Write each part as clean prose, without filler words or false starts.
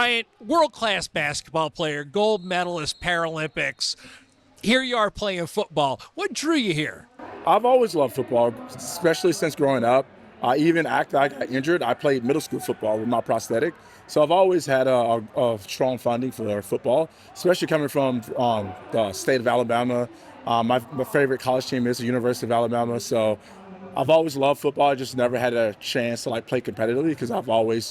Brian, world-class basketball player, gold medalist, Paralympics. Here you are playing football. What drew you here? I've always loved football, especially since growing up. Even after I got injured, I played middle school football with my prosthetic. So I've always had a strong funding for football, especially coming from the state of Alabama. My favorite college team is the University of Alabama. So I've always loved football. I just never had a chance to play competitively because I've always,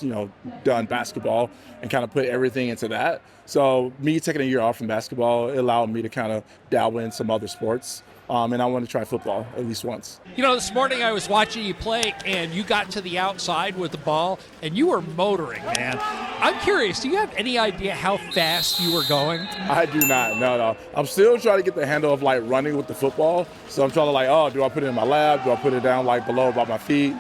done basketball and kind of put everything into that. So me taking a year off from basketball, it allowed me to kind of dabble in some other sports. And I want to try football at least once. This morning I was watching you play, and you got to the outside with the ball, and you were motoring, man. I'm curious, do you have any idea how fast you were going? I do not, no. I'm still trying to get the handle of running with the football. So I'm trying to do I put it in my lap? Do I put it down below by my feet?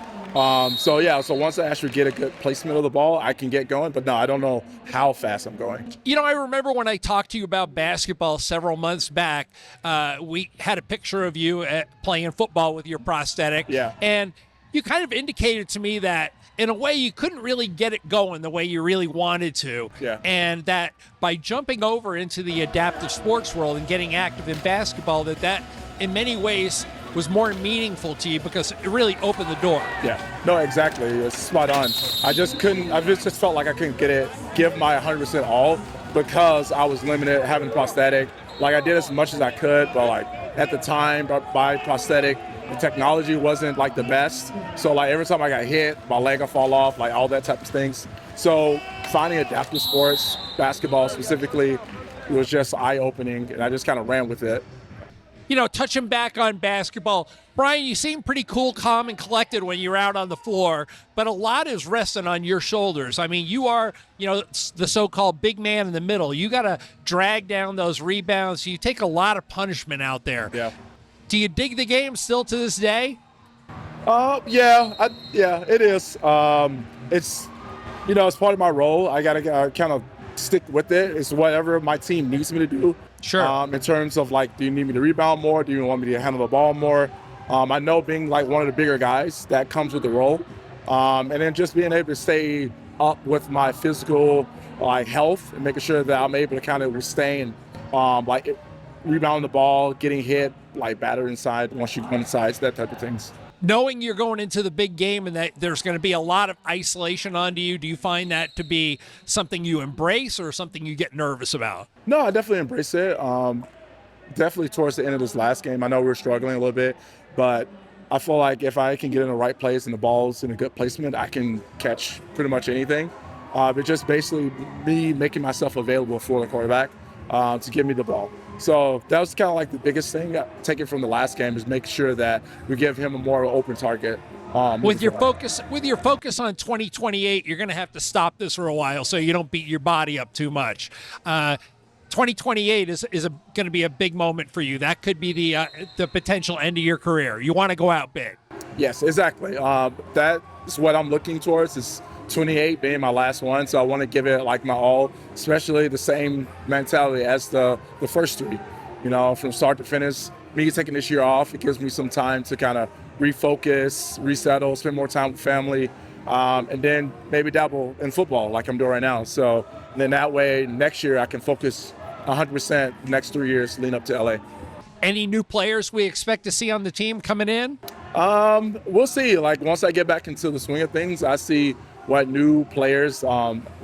So once I actually get a good placement of the ball, I can get going. But no, I don't know how fast I'm going. I remember when I talked to you about basketball several months back, we had a picture of you playing football with your prosthetic. Yeah. And you kind of indicated to me that in a way you couldn't really get it going the way you really wanted to. Yeah. And that by jumping over into the adaptive sports world and getting active in basketball, that in many ways was more meaningful to you because it really opened the door. Yeah, no, exactly. It's spot on. I just felt like I couldn't give my 100% all because I was limited having a prosthetic. I did as much as I could, but at the time, my prosthetic, the technology wasn't the best. So every time I got hit, my leg would fall off, all that type of things. So finding adaptive sports, basketball specifically, it was just eye-opening, and I just kind of ran with it. Touching back on basketball, Brian, you seem pretty cool, calm, and collected when you're out on the floor, but a lot is resting on your shoulders. I mean, you are, the so-called big man in the middle. You got to drag down those rebounds. You take a lot of punishment out there. Yeah. Do you dig the game still to this day? Yeah, it is. It's, it's part of my role. I got to kind of stick with it. It's whatever my team needs me to do. Sure. In terms of do you need me to rebound more? Do you want me to handle the ball more? I know being one of the bigger guys, that comes with the role. And then just being able to stay up with my physical health and making sure that I'm able to kind of withstand rebounding the ball, getting hit, battered inside once you go inside, that type of things. Knowing you're going into the big game and that there's going to be a lot of isolation onto you, do you find that to be something you embrace or something you get nervous about? No, I definitely embrace it. Definitely towards the end of this last game, I know we were struggling a little bit, but I feel like if I can get in the right place and the ball's in a good placement, I can catch pretty much anything. But just basically me making myself available for the quarterback to give me the ball. So that was kind of the biggest thing taken from the last game is making sure that we give him a more open target. With your focus on 2028, you're going to have to stop this for a while so you don't beat your body up too much. 2028 is going to be a big moment for you. That could be the potential end of your career. You want to go out big. Yes, exactly. That's what I'm looking towards is 28 being my last one. So I want to give it my all, especially the same mentality as the first three, from start to finish. Me taking this year off, it gives me some time to kind of refocus, resettle, spend more time with family, and then maybe dabble in football like I'm doing right now. So then that way next year I can focus 100% the next 3 years leading up to LA. Any new players we expect to see on the team coming in? We'll see. Once I get back into the swing of things, I see what new players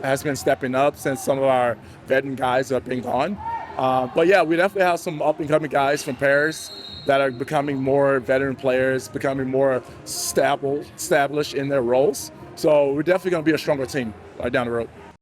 has been stepping up since some of our veteran guys have been gone. But yeah, we definitely have some up and coming guys from Paris that are becoming more veteran players, becoming more established in their roles. So we're definitely going to be a stronger team down the road.